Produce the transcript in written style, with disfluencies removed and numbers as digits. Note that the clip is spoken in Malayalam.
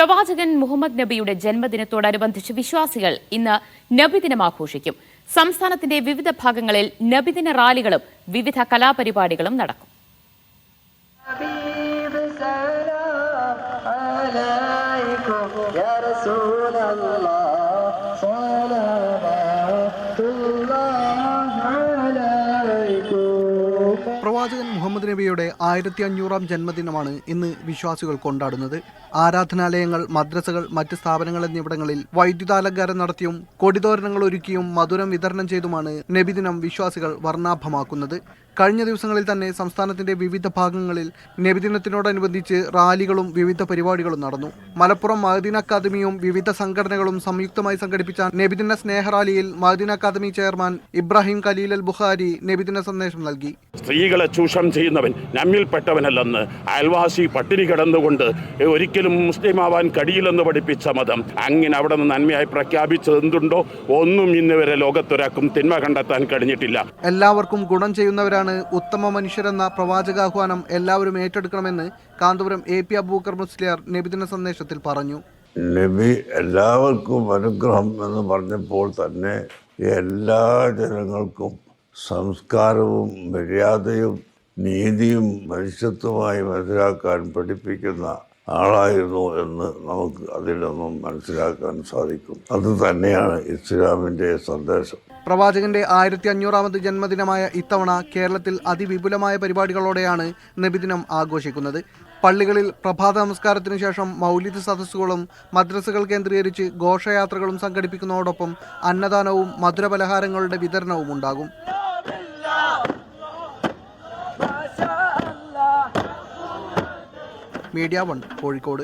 പ്രവാചകൻ മുഹമ്മദ് നബിയുടെ ജന്മദിനത്തോടനുബന്ധിച്ച് വിശ്വാസികൾ ഇന്ന് നബിദിനം ആഘോഷിക്കും. സംസ്ഥാനത്തിന്റെ വിവിധ ഭാഗങ്ങളിൽ നബിദിന റാലികളും വിവിധ കലാപരിപാടികളും നടക്കും. പ്രവാചകൻ മുഹമ്മദ് നബിയുടെ 1500-ാം ജന്മദിനമാണ് ഇന്ന് വിശ്വാസികൾ കൊണ്ടാടുന്നത്. ആരാധനാലയങ്ങൾ, മദ്രസകൾ, മറ്റ് സ്ഥാപനങ്ങൾ എന്നിവിടങ്ങളിൽ വൈദ്യുതാലങ്കാരം നടത്തിയും കൊടിതോരണങ്ങൾ ഒരുക്കിയും മധുരം വിതരണം ചെയ്തുമാണ് നബിദിനം വിശ്വാസികൾ വർണ്ണാഭമാക്കുന്നത്. കഴിഞ്ഞ ദിവസങ്ങളിൽ തന്നെ സംസ്ഥാനത്തിന്റെ വിവിധ ഭാഗങ്ങളിൽ നബിദിനത്തിനോടനുബന്ധിച്ച് റാലികളും വിവിധ പരിപാടികളും നടന്നു. മലപ്പുറം മഅ്ദിൻ അക്കാദമിയും വിവിധ സംഘടനകളും സംയുക്തമായി സംഘടിപ്പിച്ച നബിദിന സ്നേഹറാലിയിൽ മഅ്ദിൻ അക്കാദമി ചെയർമാൻ ഇബ്രാഹിം ഖലീൽ അൽ ബുഖാരി നബിദിന സന്ദേശം നൽകി. സ്ത്രീകളെ ചൂഷണം ചെയ്യുന്നവൻ നമ്മിൽപ്പെട്ടവനല്ലെന്ന്, അയൽവാസി പട്ടിണി കിടന്നുകൊണ്ട് ഒരിക്കലും മുസ്ലിം ആവാൻ കഴിയില്ലെന്ന് പഠിപ്പിച്ച മതം അങ്ങനെ അവിടെ നിന്ന് നന്മയായി പ്രഖ്യാപിച്ചത് എന്തുണ്ടോ ഒന്നും ഇന്നുവരെ ലോകത്തൊരാൾക്കും തിന്മ കണ്ടെത്താൻ കഴിഞ്ഞിട്ടില്ല. എല്ലാവർക്കും ഗുണം ചെയ്യുന്നവരാണ് ഉത്തമ മനുഷ്യരെന്ന പ്രവാചകാഹ്വാനം എല്ലാവരും ഏറ്റെടുക്കണമെന്ന് കാന്തപുരം AP അബൂബക്കർ മുസ്ലിയാർ നബിദിന സന്ദേശത്തിൽ പറഞ്ഞു. നബി എല്ലാവർക്കും അനുഗ്രഹം എന്ന് പറഞ്ഞപ്പോൾ തന്നെ എല്ലാ ജനങ്ങൾക്കും സംസ്കാരവും മര്യാദയും നീതിയും മനുഷ്യത്വമായി മനസ്സിലാക്കാൻ പഠിപ്പിക്കുന്ന ആളായിരുന്നു എന്ന് നമുക്ക് അതിൽ നിന്നും മനസ്സിലാക്കാൻ സാധിക്കും. അത് തന്നെയാണ് ഇസ്ലാമിൻ്റെ സന്ദേശം. പ്രവാചകന്റെ 1500-ാമത് ജന്മദിനമായ ഇത്തവണ കേരളത്തിൽ അതിവിപുലമായ പരിപാടികളോടെയാണ് നബിദിനം ആഘോഷിക്കുന്നത്. പള്ളികളിൽ പ്രഭാത നമസ്കാരത്തിനു ശേഷം മൗലിദ് സദസ്സുകളും മദ്രസകൾ കേന്ദ്രീകരിച്ച് ഘോഷയാത്രകളും സംഘടിപ്പിക്കുന്നതോടൊപ്പം അന്നദാനവും മധുരപലഹാരങ്ങളുടെ വിതരണവും ഉണ്ടാകും. മീഡിയ 1 കോഴിക്കോട്.